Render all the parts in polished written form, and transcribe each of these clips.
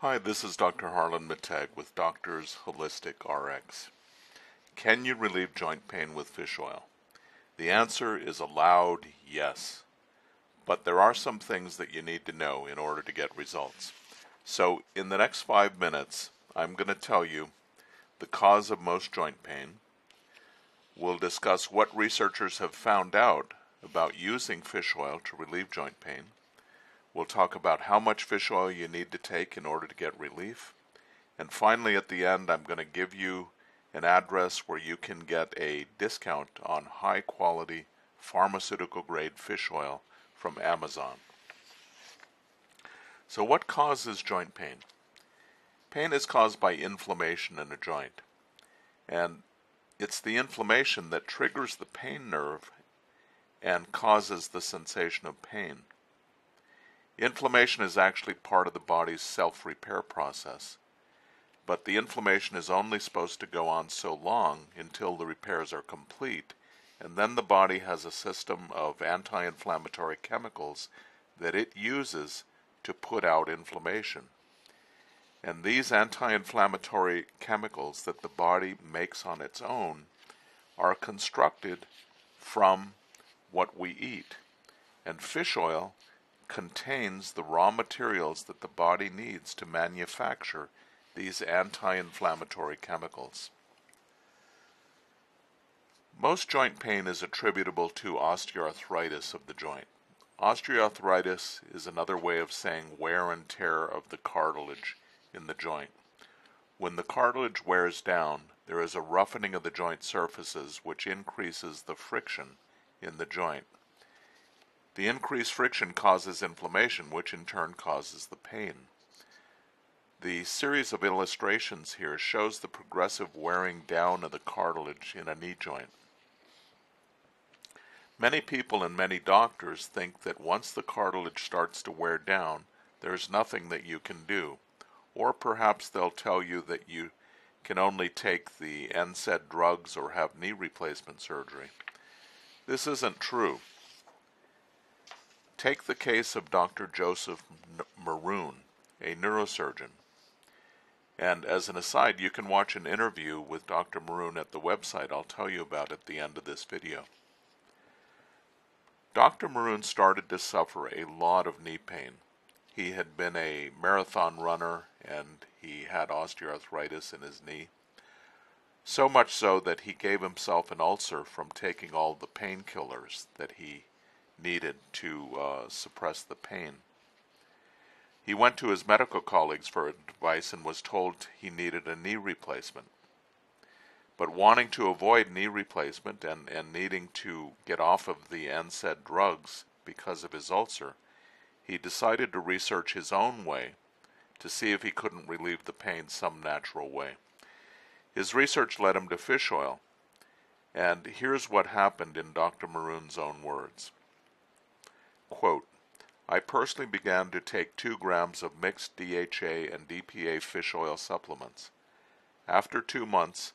Hi, this is Dr. Harlan Mittag with Doctors Holistic RX. Can you relieve joint pain with fish oil? The answer is a loud yes, but there are some things that you need to know in order to get results. So in the next 5 minutes, I'm going to tell you the cause of most joint pain. We'll discuss what researchers have found out about using fish oil to relieve joint pain. We'll talk about how much fish oil you need to take in order to get relief. And finally, at the end, I'm going to give you an address where you can get a discount on high-quality pharmaceutical-grade fish oil from Amazon. So what causes joint pain? Pain is caused by inflammation in a joint. And it's the inflammation that triggers the pain nerve and causes the sensation of pain. Inflammation is actually part of the body's self-repair process, but the inflammation is only supposed to go on so long until the repairs are complete, and then the body has a system of anti-inflammatory chemicals that it uses to put out inflammation. And these anti-inflammatory chemicals that the body makes on its own are constructed from what we eat. And fish oil contains the raw materials that the body needs to manufacture these anti-inflammatory chemicals. Most joint pain is attributable to osteoarthritis of the joint. Osteoarthritis is another way of saying wear and tear of the cartilage in the joint. When the cartilage wears down, there is a roughening of the joint surfaces which increases the friction in the joint. The increased friction causes inflammation, which in turn causes the pain. The series of illustrations here shows the progressive wearing down of the cartilage in a knee joint. Many people and many doctors think that once the cartilage starts to wear down, there's nothing that you can do. Or perhaps they'll tell you that you can only take the NSAID drugs or have knee replacement surgery. This isn't true. Take the case of Dr. Joseph Maroon, a neurosurgeon. And as an aside, you can watch an interview with Dr. Maroon at the website I'll tell you about at the end of this video. Dr. Maroon started to suffer a lot of knee pain. He had been a marathon runner and he had osteoarthritis in his knee. So much so that he gave himself an ulcer from taking all the painkillers that he needed to suppress the pain. He went to his medical colleagues for advice and was told he needed a knee replacement. But wanting to avoid knee replacement and needing to get off of the NSAID drugs because of his ulcer, he decided to research his own way to see if he couldn't relieve the pain some natural way. His research led him to fish oil, and here's what happened in Dr. Maroon's own words. Quote, I personally began to take 2 grams of mixed DHA and DPA fish oil supplements. After 2 months,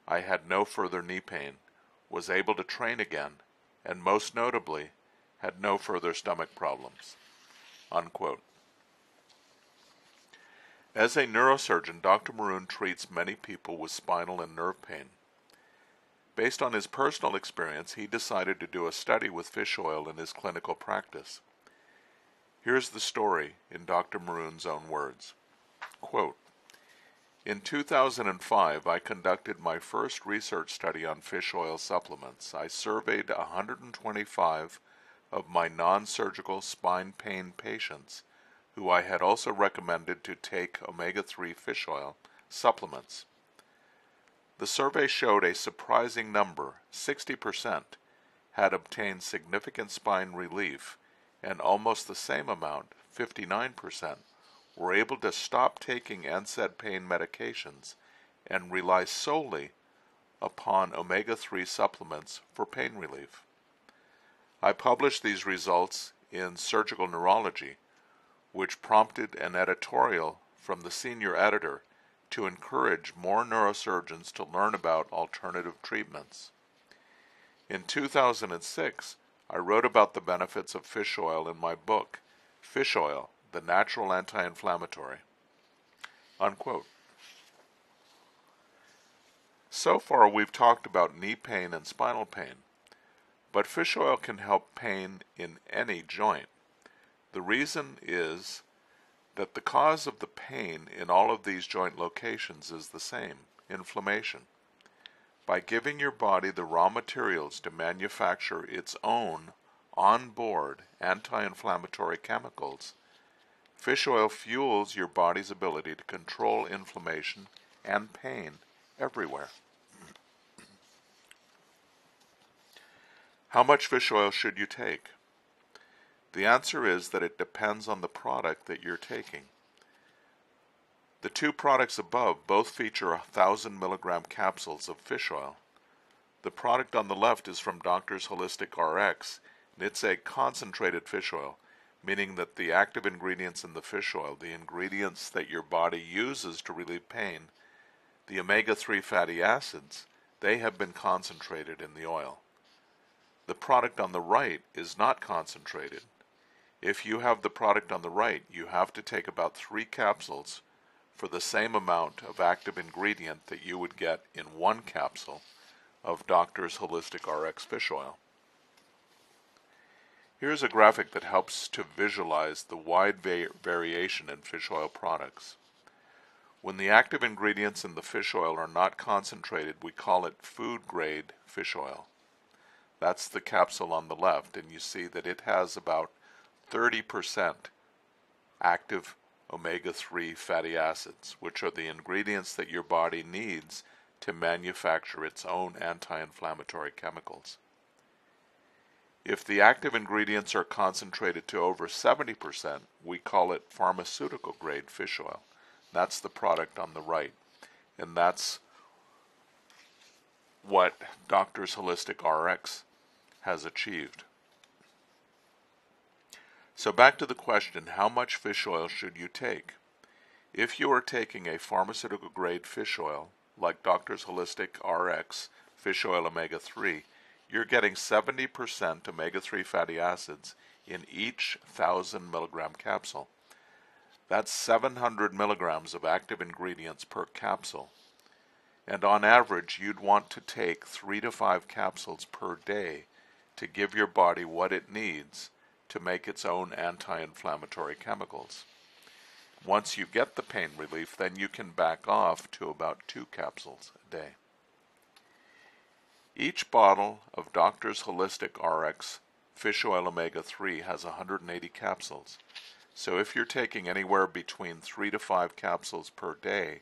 I had no further knee pain, was able to train again, and most notably, had no further stomach problems. Unquote. As a neurosurgeon, Dr. Maroon treats many people with spinal and nerve pain. Based on his personal experience, he decided to do a study with fish oil in his clinical practice. Here's the story in Dr. Maroon's own words. Quote, in 2005, I conducted my first research study on fish oil supplements. I surveyed 125 of my non-surgical spine pain patients who I had also recommended to take omega-3 fish oil supplements. The survey showed a surprising number, 60%, had obtained significant spine relief, and almost the same amount, 59%, were able to stop taking NSAID pain medications and rely solely upon omega-3 supplements for pain relief. I published these results in Surgical Neurology, which prompted an editorial from the senior editor to encourage more neurosurgeons to learn about alternative treatments. In 2006, I wrote about the benefits of fish oil in my book, Fish Oil, the Natural Anti-Inflammatory. Unquote. So far we've talked about knee pain and spinal pain, but fish oil can help pain in any joint. The reason is that the cause of the pain in all of these joint locations is the same: inflammation. By giving your body the raw materials to manufacture its own on-board anti-inflammatory chemicals, fish oil fuels your body's ability to control inflammation and pain everywhere. How much fish oil should you take? The answer is that it depends on the product that you're taking. The two products above both feature 1,000 milligram capsules of fish oil. The product on the left is from Doctor's Holistic RX, and it's a concentrated fish oil, meaning that the active ingredients in the fish oil, the ingredients that your body uses to relieve pain, the omega-3 fatty acids, they have been concentrated in the oil. The product on the right is not concentrated. If you have the product on the right, you have to take about 3 capsules for the same amount of active ingredient that you would get in 1 capsule of Doctor's Holistic RX fish oil. Here's a graphic that helps to visualize the wide variation in fish oil products. When the active ingredients in the fish oil are not concentrated, we call it food-grade fish oil. That's the capsule on the left, and you see that it has about 30% active omega-3 fatty acids, which are the ingredients that your body needs to manufacture its own anti-inflammatory chemicals. If the active ingredients are concentrated to over 70%, we call it pharmaceutical grade fish oil. That's the product on the right, and that's what Doctor's Holistic RX has achieved. So back to the question, how much fish oil should you take? If you are taking a pharmaceutical grade fish oil, like Doctor's Holistic RX fish oil omega-3, you're getting 70% omega-3 fatty acids in each 1,000 milligram capsule. That's 700 milligrams of active ingredients per capsule. And on average, you'd want to take 3 to 5 capsules per day to give your body what it needs to make its own anti-inflammatory chemicals. Once you get the pain relief, then you can back off to about 2 capsules a day. Each bottle of Doctor's Holistic RX fish oil omega-3 has 180 capsules. So if you're taking anywhere between 3 to 5 capsules per day,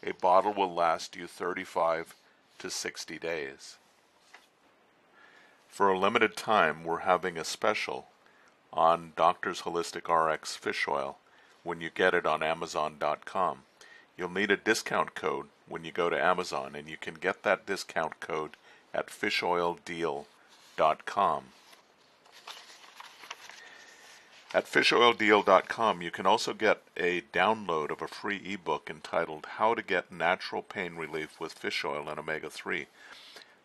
a bottle will last you 35 to 60 days. For a limited time, we're having a special on Doctor's Holistic RX fish oil when you get it on Amazon.com. You'll need a discount code when you go to Amazon, and you can get that discount code at fishoildeal.com. At fishoildeal.com, you can also get a download of a free ebook entitled How to Get Natural Pain Relief with Fish Oil and Omega-3.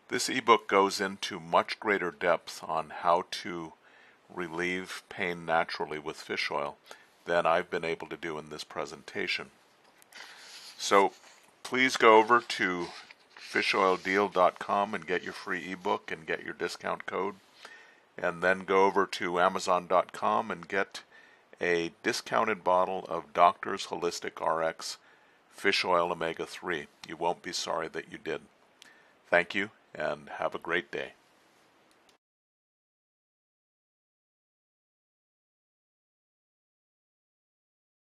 This ebook goes into much greater depth on how to relieve pain naturally with fish oil than I've been able to do in this presentation. So please go over to fishoildeal.com and get your free ebook and get your discount code, and then go over to Amazon.com and get a discounted bottle of Doctor's Holistic RX fish oil omega-3. You won't be sorry that you did. Thank you, and have a great day.